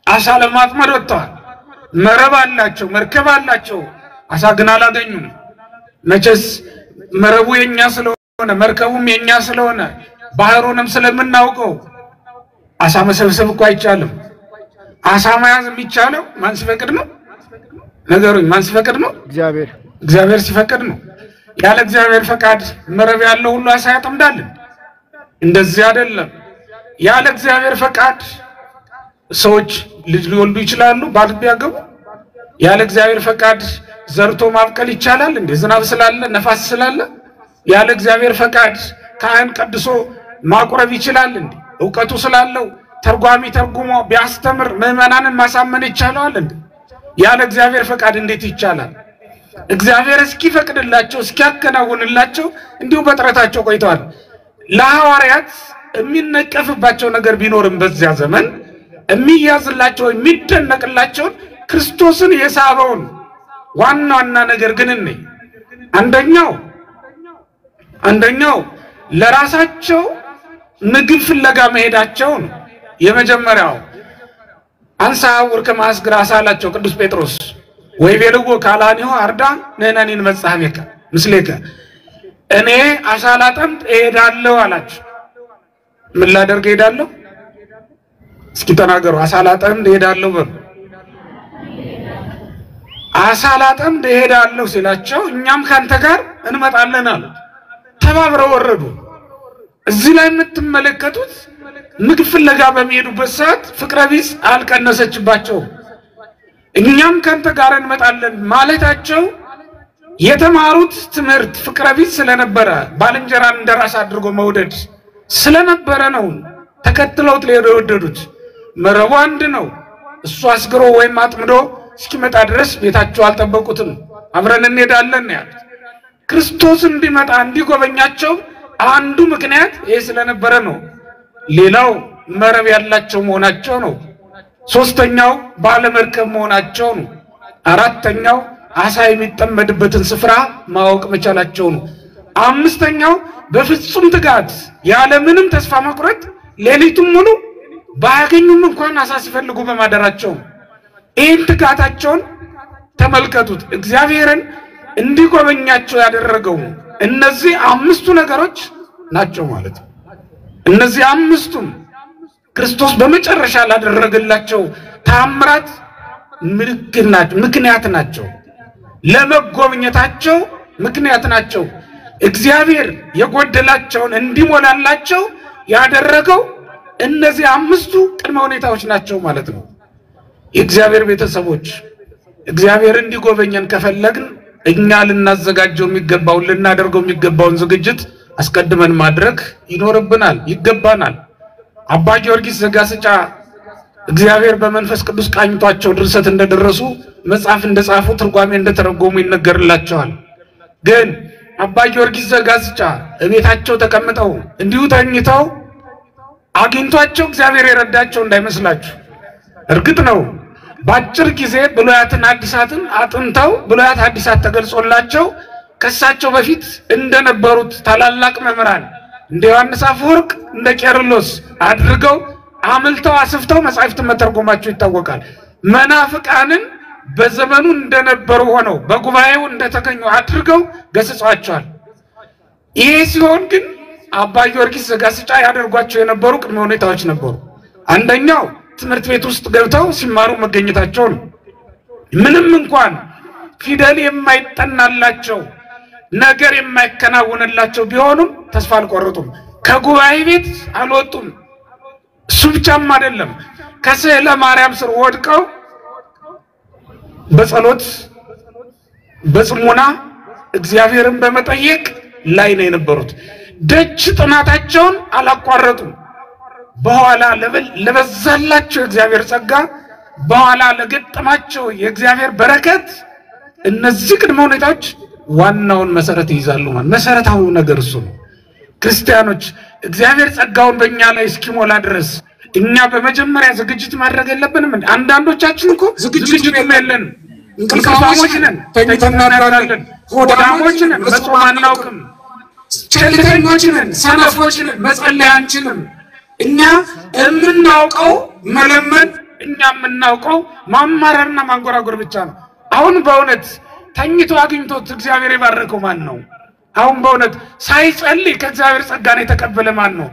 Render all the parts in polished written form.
አሳ ለማጥመድ ወጥተዋል መረብ አላቸው መርከብ አላቸው አሳ ግን አላገኙም መቼስ መረቡ የኛ ስለሆነ መርከቡም የኛ ስለሆነ ባህሩንም ስለምናውቀው አሳ መሰብሰብ እኮ አይቻልም አሳ መያዝ የሚቻለው ማን ሲፈቅድ ነው ነገሩኝ ማን ሲፈቅድ ነው እግዚአብሔር ሲፈቅድ ነው ያለ እግዚአብሔር ፈቃድ መረብ ያለው ሁሉ አሳ ያጠምዳል እንደዚህ አይደለም ያለ እግዚአብሔር ፈቃድ ሰዎች ልጅ ሊወልዱ ይችላሉ ባል ቢያገቡ ያለ እግዚአብሔር ፈቃድ ዘርቶ ማብቀል ይቻላል እንዴ ዝናብ ስላለ ነፋስ ስላለ ያለ እግዚአብሔር ፈቃድ ካህን ቀድሶ ማቁረብ ይችላል እንዴ ዕውቀቱ ስላለው ተርጓሚ ተርጉሞ ቢያስተምር ምዕመናንን ማሳመን ይቻላል እንዴ ያለ እግዚአብሔር ፈቃድ እንዴት ይቻላል እግዚአብሔር እስኪፈቅድላቸው እስኪያከናውንላቸው እንዲሁ በጥረታቸው ቆይተዋል ለሐዋርያት የሚነቀፍባቸው ነገር ቢኖርም በዚያ ዘመን የሚያዝላቸው የሚደነቅላቸው ክርስቶስን የሳበውን ዋናና ነገር ግን አንደኛው ለራሳቸው ምግብ ፍለጋ መሄዳቸው ነው የመጀመሪያው አንሳ ወርከ ማስግራ ሳላቸው ቅዱስ ጴጥሮስ ወይ ቤልጎ ካላኒው አርዳ ነናኒን መጻሐፍከ ምስሌከ እኔ አሳላጠም እሄዳለሁ አላችሁ ምን ላደርግ እሄዳለሁ እስኪ ተናገሩ አሳላጠም እሄዳለሁ በሉ አሳላጠም እሄዳለሁ ሲላቸው እኛም ካንተ ጋር እንመጣለን አሉ ተባብረው ወረዱ እዚህ ላይ የምትመለከቱት ምግብ ፍለጋ በሚሄዱበት ሰዓት ፍቅረ ቢስ አልቀነሰችባቸው እኛም ካንተ ጋር እንመጣለን ማለታቸው የተማሩት ትምህርት ፍቅረ ቢስ ስለነበረ ባልንጀራን እንደራስ አድርጎ መውደድ ስለነበረ ነው ተከትለውት ለወደዱት መረቡ አንድ ነው እሱ አስግሮ ወይም አጥምዶ እስኪመጣ ድረስ ቤታቸው አልጠበቁትም አብረን እንሄዳለን ያሉት ክርስቶስ እንዲመጣ እንዲጎበኛቸው አንዱ ምክንያት ይሄ ስለነበረ ነው ሌላው መረብ ያላቸው መሆናቸው ነው ሶስተኛው ባለመርከብ መሆናቸው ነው አራተኛው አሳ የሚጠመድበትን ስፍራ ማወቅ መቻላቸው ነው አምስተኛው በፍጹም ትጋት ያለ ምንም ተስፋ መቁረጥ ሌሊቱን ሙሉ ባያገኙም እንኳን አሳ ሲፈልጉ በማደራቸው ይህን ትጋታቸውን ተመልከቱት እግዚአብሔርን እንዲጎበኛቸው ያደረገው እነዚህ አምስቱ ነገሮች ናቸው ማለት ነው እነዚህ አምስቱም ክርስቶስ በመጨረሻ ላደረገላቸው ታምራት ምክንያት ናቸው ለመጎብኘታቸው ምክንያት ናቸው እግዚአብሔር የጎደላቸውን እንዲሞላላቸው ያደረገው እነዚህ አምስቱ ቅድመ ሁኔታዎች ናቸው ማለት ነው የእግዚአብሔር ቤተሰቦች እግዚአብሔር እንዲጎበኘን ከፈለግን እኛ ልናዘጋጀው የሚገባውን ልናደርገው የሚገባውን ዝግጅት አስቀድመን ማድረግ ይኖርብናል ይገባናል አባ ጊዮርጊስ ዘጋስጫ እግዚአብሔር በመንፈስ ቅዱስ ቃኝቷቸው ድርሰት እንደደረሱ መጽሐፍ እንደጻፉ ትርጓሜ እንደተረጎሙ ይነገርላቸዋል ግን አባ ጊዮርጊስ ዘጋስጫ እቤታቸው ተቀምጠው እንዲሁ ተኝተው አግኝቷቸው እግዚአብሔር የረዳቸው እንዳይመስላችሁ እርግጥ ነው ባጭር ጊዜ ብሉያትን አዲሳትን አጥንተው ብሉያት አዲሳት ተገልጾላቸው ከሳቸው በፊት እንደነበሩት ታላላቅ መምህራን እንደ ዮሐንስ አፈወርቅ እንደ ቄርሎስ አድርገው አምልተው አስፍተው መጻሕፍት መተርጎማቸው ይታወቃል መናፍቃንን በዘመኑ እንደነበሩ ሆነው በጉባኤው እንደተገኙ አድርገው ገስጿቸዋል ይሄ ሲሆን ግን አባ ጊዮርጊስ ዘጋስጫ ያደርጓቸው የነበሩ ቅድመ ሁኔታዎች ነበሩ አንደኛው ትምህርት ቤት ውስጥ ገብተው ሲማሩ መገኘታቸው ነው ምንም እንኳን ፊደል የማይጠናላቸው ነገር የማይከናወንላቸው ቢሆኑም ተስፋ አልቆረጡም ከጉባኤ ቤት አልወጡም እሱ ብቻም አይደለም ከስዕለ ማርያም ስር ወድቀው በጸሎት በጽሞና እግዚአብሔርን በመጠየቅ ላይ ነው የነበሩት ደጅ ጥናታቸውን አላቋረጡም በኋላ ለበዛላቸው እግዚአብሔር ጸጋ በኋላ ለገጠማቸው የእግዚአብሔር በረከት እነዚህ ቅድመ ሁኔታዎች ዋናውን መሰረት ይይዛሉ ማለት መሰረታው ነገር እሱ ነው ክርስቲያኖች እግዚአብሔር ጸጋውን በእኛ ላይ እስኪሞላ ድረስ እኛ በመጀመሪያ ዝግጅት ማድረግ የለብንም አንዳንዶቻችን እኮ ዝግጅት የለንም እንቅልፋሞች ነን ተኝተናለን ሆዳሞች ነን መጾም አናውቅም ቸልተኞች ነን ሰነፎች ነን መጸለይ አንችልም እኛ የምናውቀው መለመን እኛ የምናውቀው ማማረርና ማንጎራጎር ብቻ ነው። አሁን በእውነት ተኝቶ አግኝቶት እግዚአብሔር የባረከው ማን ነው? አሁን በእውነት ሳይጸልይ ከእግዚአብሔር ጸጋን የተቀበለ ማን ነው?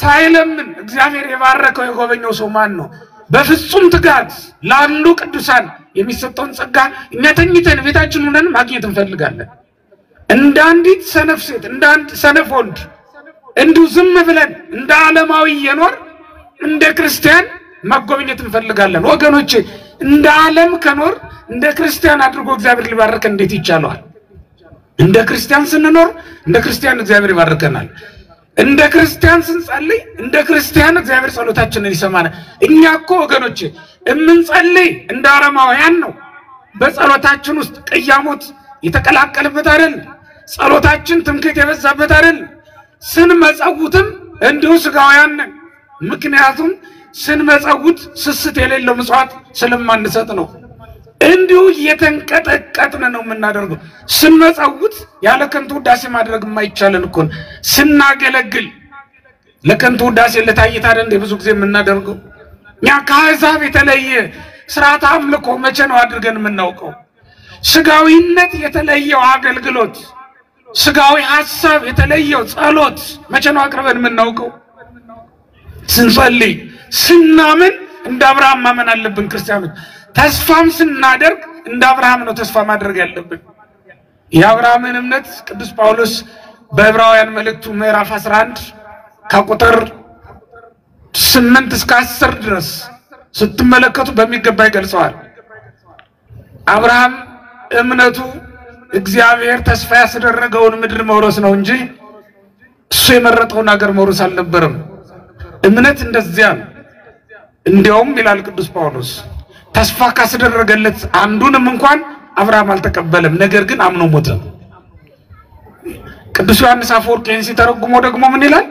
ሳይለምን እግዚአብሔር የባረከው የጎበኘው ሰው ማን ነው? በፍጹም ትጋት ላሉ ቅዱሳን የሚሰጠውን ጸጋ እኛ ተኝተን ቤታችን ሆነን ማግኘት እንፈልጋለን። እንደ አንዲት ሰነፍ ሴት እንደ አንድ ሰነፍ ወንድ እንዲሁ ዝም ብለን እንደ ዓለማዊ የኖር እንደ ክርስቲያን ማጎብኘት እንፈልጋለን። ወገኖቼ እንደ ዓለም ከኖር እንደ ክርስቲያን አድርጎ እግዚአብሔር ሊባርከን እንዴት ይቻላል? እንደ ክርስቲያን ስንኖር እንደ ክርስቲያን እግዚአብሔር ይባርከናል። እንደ ክርስቲያን ስንጸልይ እንደ ክርስቲያን እግዚአብሔር ጸሎታችንን ይሰማናል። እኛ እኮ ወገኖቼ እምንጸልይ እንደ አረማውያን ነው። በጸሎታችን ውስጥ ቅያሞት የተቀላቀለበት አይደል? ጸሎታችን ትምክህት የበዛበት አይደል? ስንመጸውትም እንዲሁ ስጋውያን ነን። ምክንያቱም ስንመጸውት ስስት የሌለው ምጽዋት ስለማንሰጥ ነው። እንዲሁ እየተንቀጠቀጥን ነው የምናደርገው። ስንመጸውት ያለ ከንቱ ውዳሴ ማድረግ የማይቻለን እኮ ነው። ስናገለግል ለከንቱ ውዳሴ ለታይታ አይደል ብዙ ጊዜ የምናደርገው። እኛ ከአሕዛብ የተለየ ስርዓተ አምልኮ መቼ ነው አድርገን የምናውቀው? ስጋዊነት የተለየው አገልግሎት፣ ስጋዊ ሐሳብ የተለየው ጸሎት መቼ ነው አቅርበን የምናውቀው? ስንጸልይ ስናምን እንደ አብርሃም ማመን አለብን ክርስቲያኖች። ተስፋም ስናደርግ እንደ አብርሃም ነው ተስፋ ማድረግ ያለብን። የአብርሃምን እምነት ቅዱስ ጳውሎስ በዕብራውያን መልእክቱ ምዕራፍ 11 ከቁጥር 8 እስከ 10 ድረስ ስትመለከቱ በሚገባ ይገልጸዋል። አብርሃም እምነቱ እግዚአብሔር ተስፋ ያስደረገውን ምድር መውረስ ነው እንጂ እሱ የመረጠውን ሀገር መውረስ አልነበረም። እምነት እንደዚያ ነው። እንዲያውም ይላል ቅዱስ ጳውሎስ ተስፋ ካስደረገለት አንዱንም እንኳን አብርሃም አልተቀበለም፣ ነገር ግን አምኖ ሞተ። ቅዱስ ዮሐንስ አፈወርቅ ይህን ሲተረጉሞ ደግሞ ምን ይላል?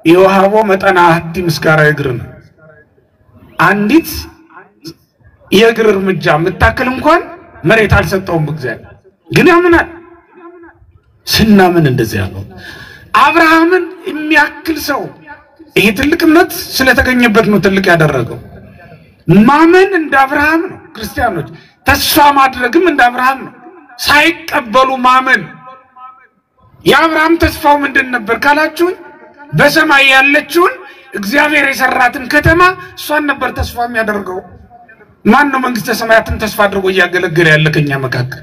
የውሃቦ መጠና አሐቲ ምስጋራ እግርን፣ አንዲት የእግር እርምጃ የምታክል እንኳን መሬት አልሰጠውም እግዚአብሔር፣ ግን ያምናል። ስናምን እንደዚያ ነው። አብርሃምን የሚያክል ሰው ይሄ ትልቅ እምነት ስለተገኘበት ነው ትልቅ ያደረገው። ማመን እንደ አብርሃም ነው ክርስቲያኖች። ተስፋ ማድረግም እንደ አብርሃም ነው። ሳይቀበሉ ማመን። የአብርሃም ተስፋው ምንድን ነበር ካላችሁኝ፣ በሰማይ ያለችውን እግዚአብሔር የሰራትን ከተማ እሷን ነበር ተስፋ የሚያደርገው። ማን ነው መንግስተ ሰማያትን ተስፋ አድርጎ እያገለገለ ያለ ከኛ መካከል?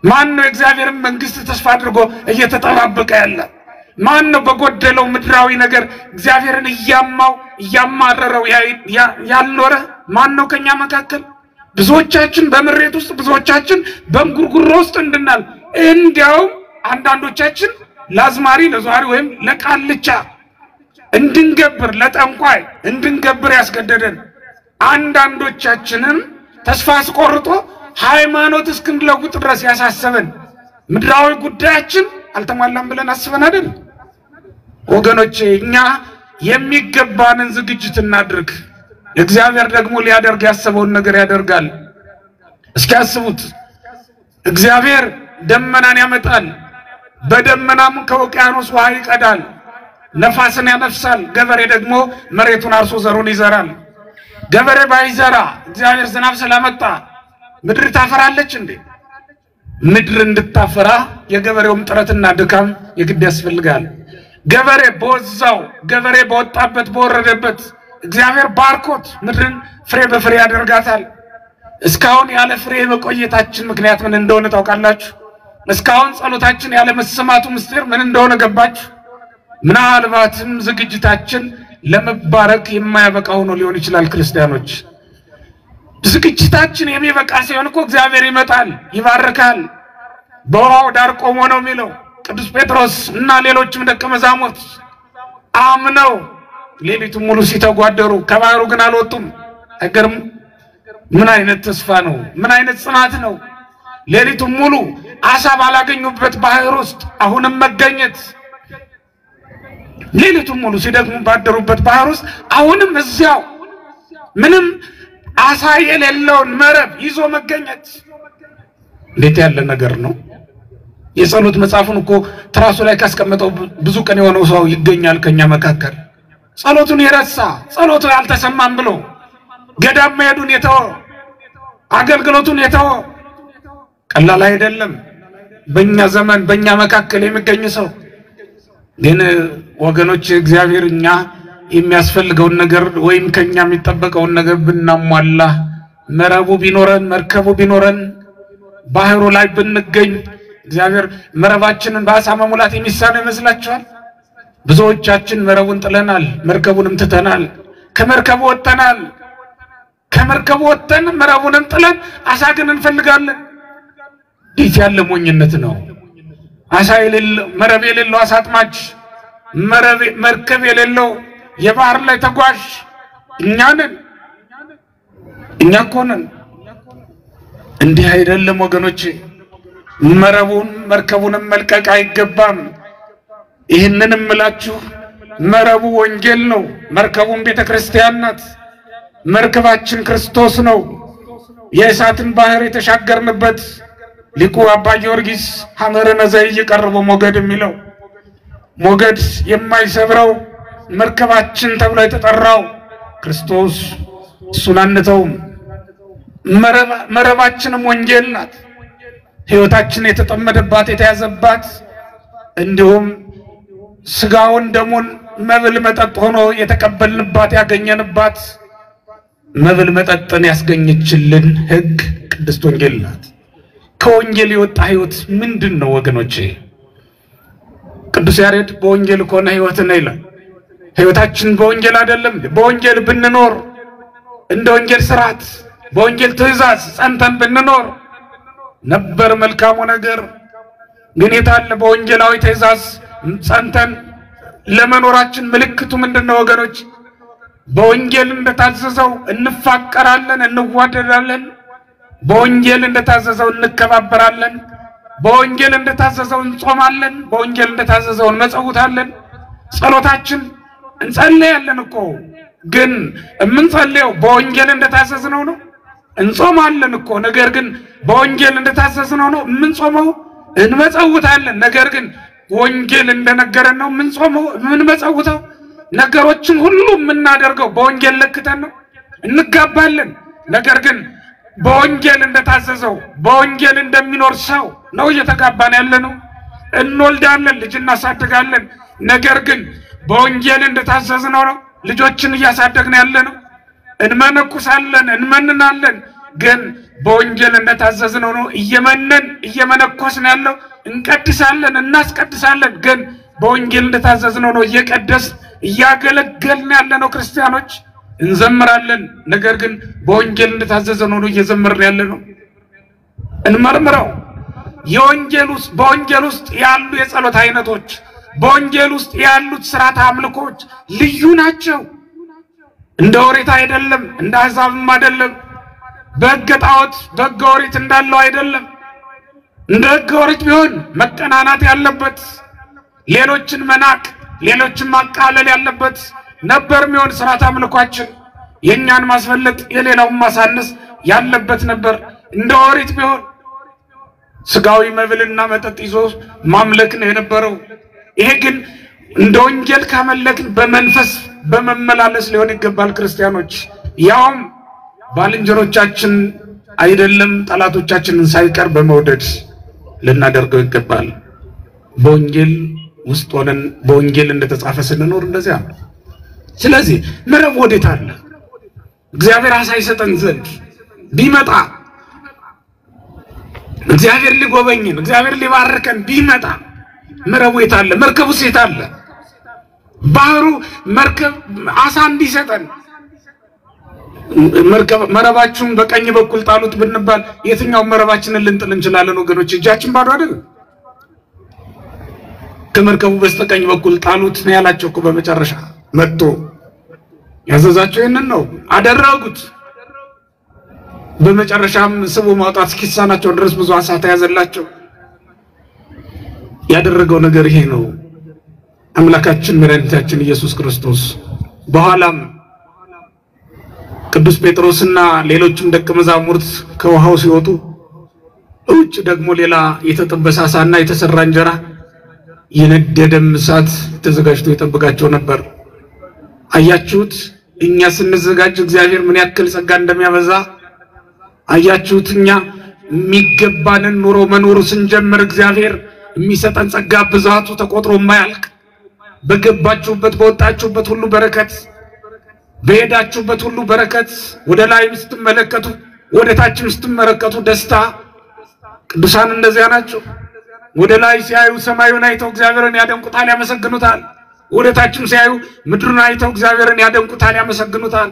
ማን ነው እግዚአብሔርን መንግስት ተስፋ አድርጎ እየተጠባበቀ ያለ? ማን ነው በጎደለው ምድራዊ ነገር እግዚአብሔርን እያማረረው ያልኖረ? ማን ነው ከኛ መካከል? ብዙዎቻችን በምሬት ውስጥ፣ ብዙዎቻችን በእንጉርጉሮ ውስጥ እንድናል። እንዲያውም አንዳንዶቻችን ለአዝማሪ ለዟሪ ወይም ለቃልቻ እንድንገብር፣ ለጠንቋይ እንድንገብር ያስገደደን፣ አንዳንዶቻችንን ተስፋ አስቆርጦ ሃይማኖት እስክንለውጥ ድረስ ያሳሰበን ምድራዊ ጉዳያችን አልተሟላም ብለን አስበን አይደል? ወገኖቼ እኛ የሚገባንን ዝግጅት እናድርግ። እግዚአብሔር ደግሞ ሊያደርግ ያሰበውን ነገር ያደርጋል። እስኪ አስቡት፣ እግዚአብሔር ደመናን ያመጣል፣ በደመናም ከውቅያኖስ ውሃ ይቀዳል፣ ነፋስን ያነፍሳል። ገበሬ ደግሞ መሬቱን አርሶ ዘሩን ይዘራል። ገበሬ ባይዘራ እግዚአብሔር ዝናብ ስላመጣ ምድር ታፈራለች እንዴ? ምድር እንድታፈራ የገበሬውም ጥረትና ድካም የግድ ያስፈልጋል። ገበሬ በወዛው፣ ገበሬ በወጣበት በወረደበት እግዚአብሔር ባርኮት ምድርን ፍሬ በፍሬ ያደርጋታል። እስካሁን ያለ ፍሬ መቆየታችን ምክንያት ምን እንደሆነ ታውቃላችሁ? እስካሁን ጸሎታችን ያለ መሰማቱ ምስጢር ምን እንደሆነ ገባችሁ? ምናልባትም ዝግጅታችን ለመባረክ የማያበቃ ሆኖ ሊሆን ይችላል። ክርስቲያኖች ዝግጅታችን የሚበቃ ሲሆን እኮ እግዚአብሔር ይመጣል፣ ይባርካል። በውሃው ዳር ቆሞ ነው የሚለው ቅዱስ ጴጥሮስ እና ሌሎችም ደቀ መዛሙርት አምነው ሌሊቱን ሙሉ ሲተጓደሩ ከባህሩ ግን አልወጡም። አይገርም? ምን አይነት ተስፋ ነው! ምን አይነት ጽናት ነው! ሌሊቱን ሙሉ አሳ ባላገኙበት ባህር ውስጥ አሁንም መገኘት፣ ሌሊቱን ሙሉ ሲደክሙ ባደሩበት ባህር ውስጥ አሁንም እዚያው ምንም አሳ የሌለውን መረብ ይዞ መገኘት እንዴት ያለ ነገር ነው! የጸሎት መጽሐፉን እኮ ትራሱ ላይ ካስቀመጠው ብዙ ቀን የሆነው ሰው ይገኛል ከኛ መካከል። ጸሎቱን የረሳ ጸሎቱ ያልተሰማም ብሎ ገዳም መሄዱን የተወ አገልግሎቱን የተወ ቀላል አይደለም። በእኛ ዘመን በእኛ መካከል የሚገኝ ሰው ግን ወገኖች እግዚአብሔር እኛ የሚያስፈልገውን ነገር ወይም ከኛ የሚጠበቀውን ነገር ብናሟላ መረቡ ቢኖረን መርከቡ ቢኖረን ባህሩ ላይ ብንገኝ እግዚአብሔር መረባችንን በአሳ መሙላት የሚሳነው ይመስላችኋል? ብዙዎቻችን መረቡን ጥለናል፣ መርከቡንም ትተናል። ከመርከቡ ወጥተን መረቡንም ጥለን አሳ ግን እንፈልጋለን። ይህ ያለ ሞኝነት ነው። አሳ የሌለው መረብ የሌለው አሳ አጥማጅ መርከብ የሌለው የባህር ላይ ተጓዥ እኛ እኮ ነን። እንዲህ አይደለም ወገኖቼ። መርከቡንም መልቀቅ አይገባም። ይህንን እምላችሁ መረቡ ወንጌል ነው፣ መርከቡም ቤተክርስቲያን ናት። መርከባችን ክርስቶስ ነው። የእሳትን ባህር የተሻገርንበት ሊቁ አባ ጊዮርጊስ ሐመረነ ዘይቀርቦ ሞገድ የሚለው ሞገድ የማይሰብረው መርከባችን ተብሎ የተጠራው ክርስቶስ እሱን አንተውም። መረባችንም ወንጌል ናት። ሕይወታችን የተጠመደባት የተያዘባት እንዲሁም ስጋውን ደሙን መብል መጠጥ ሆኖ የተቀበልንባት ያገኘንባት መብል መጠጥን ያስገኘችልን ሕግ ቅድስት ወንጌል ናት። ከወንጌል የወጣ ሕይወት ምንድነው ወገኖቼ? ቅዱስ ያሬድ በወንጌል ከሆነ ሕይወት ነው ይላል። ሕይወታችን በወንጌል አይደለም። በወንጌል ብንኖር እንደ ወንጌል ሥርዓት በወንጌል ትእዛዝ ጸንተን ብንኖር ነበር መልካሙ ነገር። ግን የታለ በወንጌላዊ ትእዛዝ ጸንተን ለመኖራችን ምልክቱ ምንድነው ወገኖች? በወንጌል እንደታዘዘው እንፋቀራለን፣ እንዋደዳለን። በወንጌል እንደታዘዘው እንከባበራለን። በወንጌል እንደታዘዘው እንጾማለን። በወንጌል እንደታዘዘው እንመጸውታለን። ጸሎታችን እንጸልያለን እኮ ግን የምንጸልየው በወንጌል እንደታዘዝነው ነው። እንጾማለን እኮ ነገር ግን በወንጌል እንደታዘዝነው ነው የምንጾመው። እንመጸውታለን ነገር ግን ወንጌል እንደነገረን ነው የምንጾመው የምንመጸውተው። ነገሮችን ሁሉ የምናደርገው በወንጌል ለክተን ነው። እንጋባለን ነገር ግን በወንጌል እንደታዘዘው በወንጌል እንደሚኖር ሰው ነው እየተጋባን ያለነው። እንወልዳለን፣ ልጅ እናሳድጋለን ነገር ግን በወንጌል እንደታዘዝነው ነው ልጆችን እያሳደግን ያለነው። እንመነኩሳለን፣ እንመንናለን ግን በወንጌል እንደታዘዝነው ነው እየመነኮስን ያለው። እንቀድሳለን፣ እናስቀድሳለን ግን በወንጌል እንደታዘዝነው ነው እያገለገልን ያለነው። ክርስቲያኖች እንዘምራለን ነገር ግን በወንጌል እንደታዘዝነው ነው እየዘመርን ያለነው። እንመርምረው። በወንጌል ውስጥ ያሉ የጸሎት አይነቶች በወንጌል ውስጥ ያሉት ሥርዓተ አምልኮች ልዩ ናቸው። እንደ ኦሪት አይደለም፣ እንደ አሕዛብም አይደለም። በሕገ ጣዖት በሕገ ኦሪት እንዳለው አይደለም። እንደ ሕገ ኦሪት ቢሆን መቀናናት ያለበት፣ ሌሎችን መናቅ፣ ሌሎችን ማቃለል ያለበት ነበር የሚሆን ሥርዓተ አምልኳችን። የኛን ማስፈለጥ የሌላውን ማሳነስ ያለበት ነበር። እንደ ኦሪት ቢሆን ስጋዊ መብልና መጠጥ ይዞ ማምለክ ነው የነበረው። ይሄ ግን እንደ ወንጌል ካመለክን በመንፈስ በመመላለስ ሊሆን ይገባል። ክርስቲያኖች ያውም ባልንጀሮቻችን አይደለም ጠላቶቻችንን ሳይቀር በመውደድ ልናደርገው ይገባል። በወንጌል ውስጥ ሆነን በወንጌል እንደተጻፈ ስንኖር እንደዚያ ነው። ስለዚህ መረብ ወዴት አለ? እግዚአብሔር አሳ ይሰጠን ዘንድ ቢመጣ እግዚአብሔር ሊጎበኝን እግዚአብሔር ሊባርከን ቢመጣ መረቡ የት አለ? መርከቡስ የት አለ? ባህሩ መርከብ አሳ እንዲሰጠን መረባችሁን በቀኝ በኩል ጣሉት ብንባል የትኛው መረባችንን ልንጥል እንችላለን ወገኖች? እጃችን ባዶ አይደል? ከመርከቡ በስተቀኝ በኩል ጣሉት ነው ያላቸው እኮ። በመጨረሻ መጥቶ ያዘዛቸው ይሄንን ነው አደረጉት። በመጨረሻም ስቡ ማውጣት እስኪሳናቸው ድረስ ብዙ አሳ ተያዘላቸው። ያደረገው ነገር ይሄ ነው አምላካችን መድኃኒታችን ኢየሱስ ክርስቶስ። በኋላም ቅዱስ ጴጥሮስና ሌሎችም ደቀ መዛሙርት ከውሃው ሲወጡ ውጭ ደግሞ ሌላ የተጠበሰ አሳና የተሰራ እንጀራ የነደደም እሳት ተዘጋጅቶ ይጠብቃቸው ነበር። አያችሁት? እኛ ስንዘጋጅ እግዚአብሔር ምን ያክል ጸጋ እንደሚያበዛ አያችሁት። እኛ የሚገባንን ኑሮ መኖር ስንጀምር እግዚአብሔር የሚሰጠን ጸጋ ብዛቱ ተቆጥሮ የማያልቅ በገባችሁበት በወጣችሁበት ሁሉ በረከት በሄዳችሁበት ሁሉ በረከት ወደ ላይም ስትመለከቱ ወደ ታችም ስትመለከቱ ደስታ ቅዱሳን እንደዚያ ናቸው። ወደ ላይ ሲያዩ ሰማዩን አይተው እግዚአብሔርን ያደንቁታል ያመሰግኑታል። ወደ ታችም ሲያዩ ምድሩን አይተው እግዚአብሔርን ያደንቁታል ያመሰግኑታል።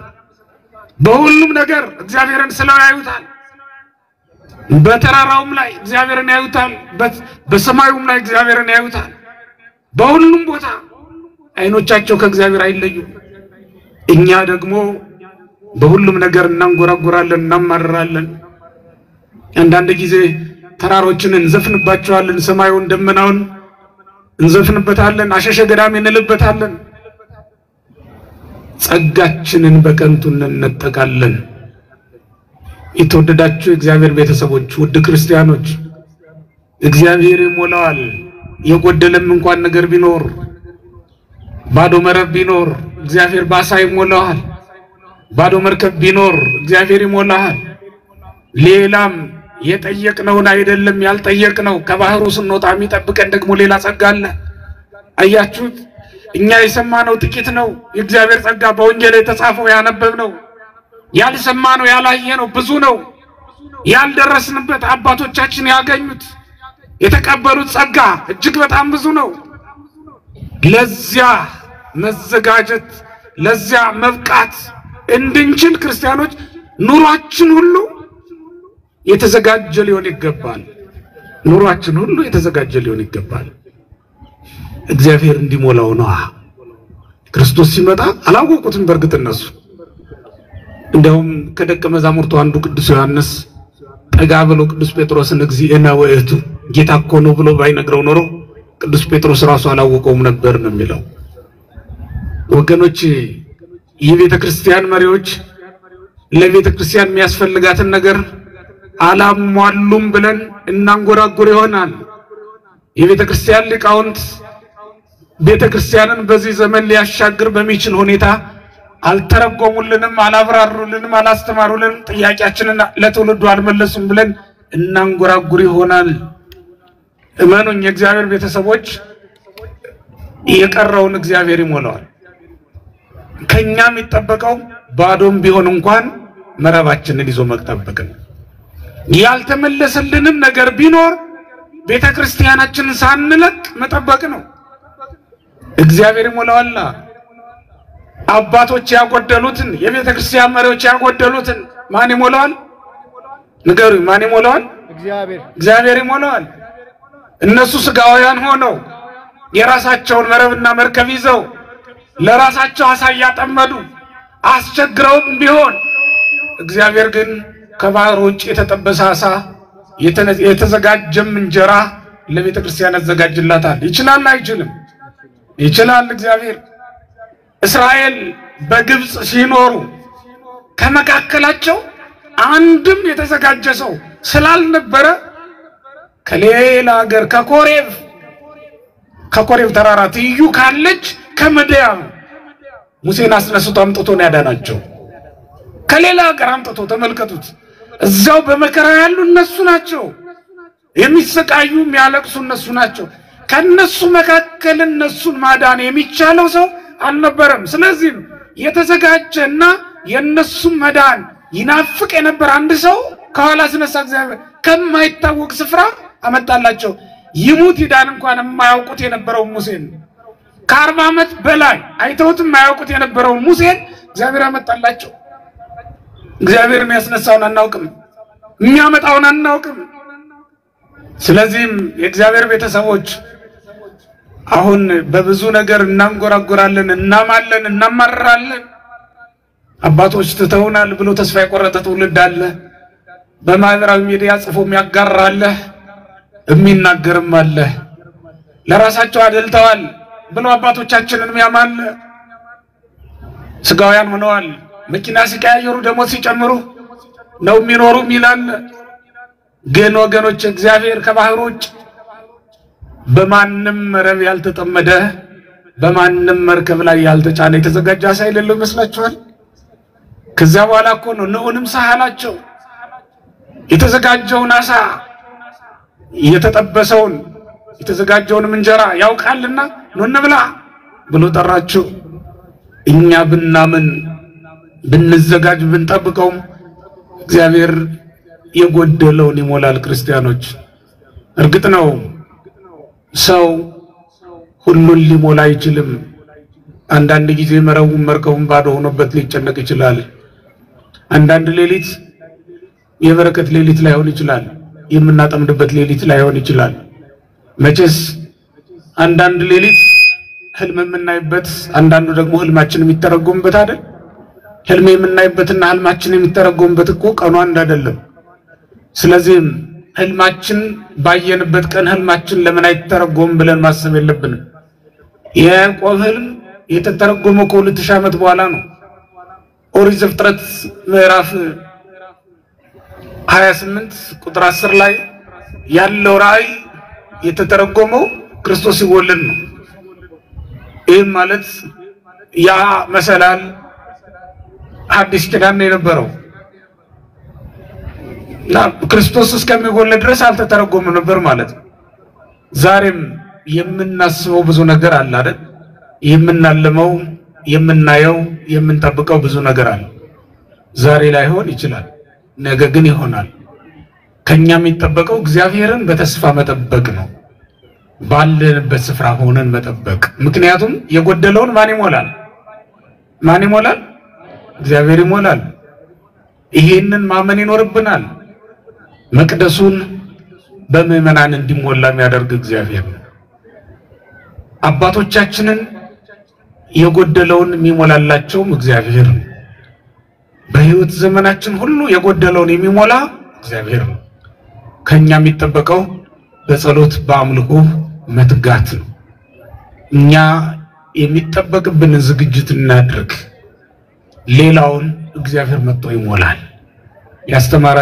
በሁሉም ነገር እግዚአብሔርን ስለያዩታል። በተራራውም ላይ እግዚአብሔርን ያዩታል፣ በሰማዩም ላይ እግዚአብሔርን ያዩታል። በሁሉም ቦታ አይኖቻቸው ከእግዚአብሔር አይለዩም። እኛ ደግሞ በሁሉም ነገር እናንጎራጎራለን እናማርራለን። አንዳንድ ጊዜ ተራሮችን እንዘፍንባቸዋለን፣ ሰማዩን ደመናውን እንዘፍንበታለን፣ አሸሸ ገዳም እንልበታለን። ጸጋችንን በከንቱ እንነጠቃለን። የተወደዳችሁ እግዚአብሔር ቤተሰቦች ውድ ክርስቲያኖች እግዚአብሔር ይሞላዋል። የጎደለም እንኳን ነገር ቢኖር ባዶ መረብ ቢኖር እግዚአብሔር ባሳ ይሞላዋል። ባዶ መርከብ ቢኖር እግዚአብሔር ይሞላዋል። ሌላም የጠየቅነውን አይደለም ያልጠየቅነው ከባህሩ ስንወጣ የሚጠብቀን ደግሞ ሌላ ጸጋ አለ። አያችሁት። እኛ የሰማነው ጥቂት ነው። የእግዚአብሔር ጸጋ በወንጌል የተጻፈው ያነበብነው ያልሰማነው ያላየነው ብዙ ነው። ያልደረስንበት አባቶቻችን ያገኙት የተቀበሉት ጸጋ እጅግ በጣም ብዙ ነው። ለዚያ መዘጋጀት ለዚያ መብቃት እንድንችል ክርስቲያኖች ኑሯችን ሁሉ የተዘጋጀ ሊሆን ይገባል። ኑሯችን ሁሉ የተዘጋጀ ሊሆን ይገባል። እግዚአብሔር እንዲሞላው ነው። ክርስቶስ ሲመጣ አላወቁትም። በርግጥ እነሱ እንደውም ከደቀ መዛሙርቱ አንዱ ቅዱስ ዮሐንስ ጠጋ ብሎ ቅዱስ ጴጥሮስን እግዚእነ ወእቱ ጌታ እኮ ነው ብሎ ባይነግረው ኖሮ ቅዱስ ጴጥሮስ ራሱ አላወቀውም ነበር ነው የሚለው። ወገኖች የቤተ ክርስቲያን መሪዎች ለቤተ ክርስቲያን የሚያስፈልጋትን ነገር አላሟሉም ብለን እናንጎራጉር ይሆናል። የቤተ ክርስቲያን ሊቃውንት ቤተ ክርስቲያንን በዚህ ዘመን ሊያሻግር በሚችል ሁኔታ አልተረጎሙልንም፣ አላብራሩልንም፣ አላስተማሩልንም፣ ጥያቄያችንን ለትውልዱ አልመለሱም ብለን እናንጎራጉር ይሆናል። እመኑኝ የእግዚአብሔር ቤተሰቦች የቀረውን እግዚአብሔር ይሞላዋል። ከኛም የሚጠበቀው ባዶም ቢሆን እንኳን መረባችንን ይዞ መጠበቅ ነው። ያልተመለሰልንም ነገር ቢኖር ቤተክርስቲያናችንን ሳንለቅ መጠበቅ ነው። እግዚአብሔር ይሞላዋል። አባቶች ያጎደሉትን የቤተክርስቲያን መሪዎች ያጎደሉትን ማን ይሞላዋል? ንገሩኝ፣ ማን ይሞላዋል? እግዚአብሔር ይሞላዋል። እነሱ ስጋውያን ሆነው የራሳቸውን መረብና መርከብ ይዘው ለራሳቸው አሳ ያጠመዱ አስቸግረውም ቢሆን እግዚአብሔር ግን ከባህር ውጭ የተጠበሰ አሳ የተዘጋጀም እንጀራ ለቤተ ክርስቲያን ያዘጋጅላታል። ይችላል አይችልም? ይችላል። እግዚአብሔር እስራኤል በግብጽ ሲኖሩ ከመካከላቸው አንድም የተዘጋጀ ሰው ስላልነበረ ከሌላ ሀገር ከኮሬብ ተራራ ትይዩ ካለች ከምድያም ሙሴን አስነስቶ አምጥቶ ነው ያዳናቸው። ከሌላ ሀገር አምጥቶ ተመልከቱት። እዛው በመከራ ያሉ እነሱ ናቸው። የሚሰቃዩ የሚያለቅሱ እነሱ ናቸው። ከነሱ መካከል እነሱን ማዳን የሚቻለው ሰው አልነበረም። ስለዚህ የተዘጋጀና የነሱ መዳን ይናፍቅ የነበር አንድ ሰው ከኋላ አስነሳ። እግዚአብሔር ከማይታወቅ ስፍራ አመጣላቸው። ይሙት ይዳን እንኳን የማያውቁት የነበረው ሙሴን ከ40 ዓመት በላይ አይተውት የማያውቁት የነበረው ሙሴን እግዚአብሔር አመጣላቸው። እግዚአብሔርን ያስነሳውን አናውቅም፣ የሚያመጣውን አናውቅም። ስለዚህም የእግዚአብሔር ቤተሰቦች አሁን በብዙ ነገር እናንጎራጎራለን፣ እናማለን፣ እናማራለን። አባቶች ትተውናል ብሎ ተስፋ የቆረጠ ትውልድ አለ። በማህበራዊ ሚዲያ ጽፎ የሚያጋራ አለ፣ የሚናገርም አለ። ለራሳቸው አደልተዋል ብሎ አባቶቻችንን የሚያማል ስጋውያን ሆነዋል። መኪና ሲቀያየሩ ደግሞ ሲጨምሩ ነው የሚኖሩ ይላል። ግን ወገኖች እግዚአብሔር ከባህር ውጭ በማንም መረብ ያልተጠመደ በማንም መርከብ ላይ ያልተጫነ የተዘጋጀ አሳ የሌለው ይመስላችኋል? ከዛ በኋላ እኮ ነው ንዑንም ሳህላቸው የተዘጋጀውን አሳ የተጠበሰውን የተዘጋጀውን እንጀራ ያውቃልና ነው እንብላ ብሎ ጠራቸው። እኛ ብናምን ብንዘጋጅ ብንጠብቀው እግዚአብሔር የጎደለውን ይሞላል። ክርስቲያኖች እርግጥ ነው ሰው ሁሉን ሊሞላ አይችልም። አንዳንድ ጊዜ መርከቡን ባዶ ሆኖበት ሊጨነቅ ይችላል። አንዳንድ ሌሊት የበረከት ሌሊት ላይሆን ይችላል። የምናጠምድበት ሌሊት ላይሆን ይችላል። መቼስ አንዳንድ ሌሊት ህልም የምናይበት አንዳንዱ ደግሞ ህልማችን የሚተረጎምበት አይደል? ህልም የምናይበትና ህልማችን የሚተረጎምበት እኮ ቀኑ አንድ አይደለም። ስለዚህ ህልማችን ባየንበት ቀን ህልማችን ለምን አይተረጎም ብለን ማሰብ የለብንም። የያዕቆብ ህልም የተተረጎመው ከ2000 ዓመት በኋላ ነው። ኦሪት ዘፍጥረት ምዕራፍ 28 ቁጥር 10 ላይ ያለው ራእይ የተተረጎመው ክርስቶስ ሲወለድ ነው። ይህ ማለት ያ መሰላል አዲስ ኪዳን የነበረው ክርስቶስ እስከሚወለድ ድረስ አልተተረጎመም ነበር ማለት ነው። ዛሬም የምናስበው ብዙ ነገር አለ አይደል? የምናልመው የምናየው የምንጠብቀው ብዙ ነገር አለ። ዛሬ ላይሆን ይችላል፣ ነገ ግን ይሆናል። ከኛ የሚጠበቀው እግዚአብሔርን በተስፋ መጠበቅ ነው። ባለንበት ስፍራ ሆነን መጠበቅ። ምክንያቱም የጎደለውን ማን ይሞላል? ማን ይሞላል? እግዚአብሔር ይሞላል። ይሄንን ማመን ይኖርብናል። መቅደሱን በምዕመናን እንዲሞላ የሚያደርግ እግዚአብሔር ነው። አባቶቻችንን የጎደለውን የሚሞላላቸውም እግዚአብሔር ነው። በህይወት ዘመናችን ሁሉ የጎደለውን የሚሞላ እግዚአብሔር ነው። ከኛ የሚጠበቀው በጸሎት በአምልኮ መትጋት ነው። እኛ የሚጠበቅብንን ዝግጅት እናድርግ። ሌላውን እግዚአብሔር መጥቶ ይሞላል። ያስተማራ